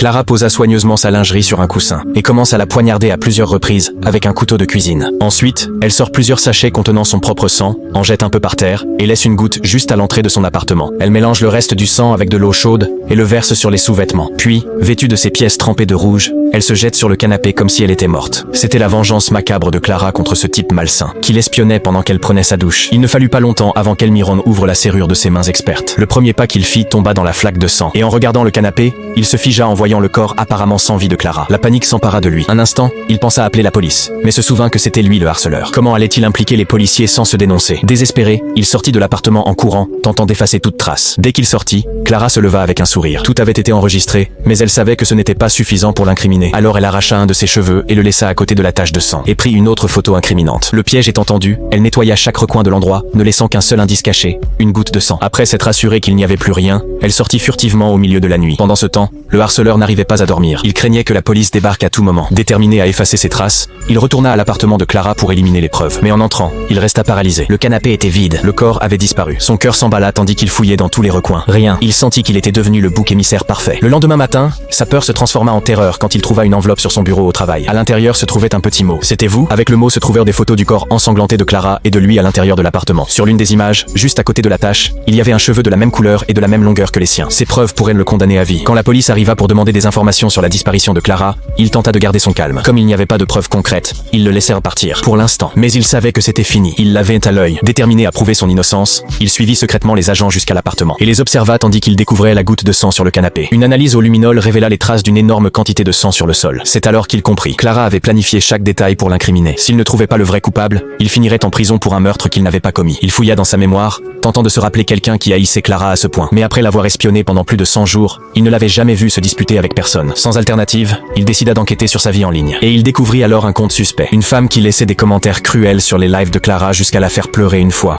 Clara posa soigneusement sa lingerie sur un coussin et commence à la poignarder à plusieurs reprises avec un couteau de cuisine. Ensuite, elle sort plusieurs sachets contenant son propre sang, en jette un peu par terre et laisse une goutte juste à l'entrée de son appartement. Elle mélange le reste du sang avec de l'eau chaude et le verse sur les sous-vêtements. Puis, vêtue de ses pièces trempées de rouge, elle se jette sur le canapé comme si elle était morte. C'était la vengeance macabre de Clara contre ce type malsain, qui l'espionnait pendant qu'elle prenait sa douche. Il ne fallut pas longtemps avant qu'Elmiron ouvre la serrure de ses mains expertes. Le premier pas qu'il fit tomba dans la flaque de sang, et en regardant le canapé, il se figea en voyant le corps apparemment sans vie de Clara. La panique s'empara de lui. Un instant, il pensa appeler la police, mais se souvint que c'était lui le harceleur. Comment allait-il impliquer les policiers sans se dénoncer? Désespéré, il sortit de l'appartement en courant, tentant d'effacer toute trace. Dès qu'il sortit, Clara se leva avec un sourire. Tout avait été enregistré, mais elle savait que ce n'était pas suffisant pour l'incriminer. Alors elle arracha un de ses cheveux et le laissa à côté de la tache de sang, et prit une autre photo incriminante. Le piège étant tendu, elle nettoya chaque recoin de l'endroit, ne laissant qu'un seul indice caché, une goutte de sang. Après s'être assurée qu'il n'y avait plus rien, elle sortit furtivement au milieu de la nuit. Pendant ce temps, le harceleur n'arrivait pas à dormir. Il craignait que la police débarque à tout moment. Déterminé à effacer ses traces, il retourna à l'appartement de Clara pour éliminer les preuves. Mais en entrant, il resta paralysé. Le canapé était vide, le corps avait disparu. Son cœur s'emballa tandis qu'il fouillait dans tous les recoins. Rien. Il sentit qu'il était devenu le bouc émissaire parfait. Le lendemain matin, sa peur se transforma en terreur quand il trouva une enveloppe sur son bureau au travail. À l'intérieur se trouvait un petit mot. C'était vous? Avec le mot se trouvèrent des photos du corps ensanglanté de Clara et de lui à l'intérieur de l'appartement. Sur l'une des images, juste à côté de la tache, il y avait un cheveu de la même couleur et de la même longueur que les siens. Ces preuves pourraient le condamner à vie. Quand la police arriva pour demander des informations sur la disparition de Clara, il tenta de garder son calme. Comme il n'y avait pas de preuves concrètes, ils le laissèrent partir. Pour l'instant. Mais il savait que c'était fini. Il l'avait à l'œil. Déterminé à prouver son innocence, il suivit secrètement les agents jusqu'à l'appartement et les observa tandis qu'il découvrait la goutte de sang sur le canapé. Une analyse au luminol révéla les traces d'une énorme quantité de sang sur le sol. C'est alors qu'il comprit. Clara avait planifié chaque détail pour l'incriminer. S'il ne trouvait pas le vrai coupable, il finirait en prison pour un meurtre qu'il n'avait pas commis. Il fouilla dans sa mémoire, tentant de se rappeler quelqu'un qui haïssait Clara à ce point. Mais après l'avoir espionnée pendant plus de 100 jours, il ne l'avait jamais vue se disputer avec personne. Sans alternative, il décida d'enquêter sur sa vie en ligne. Et il découvrit alors un compte suspect. Une femme qui laissait des commentaires cruels sur les lives de Clara jusqu'à la faire pleurer une fois.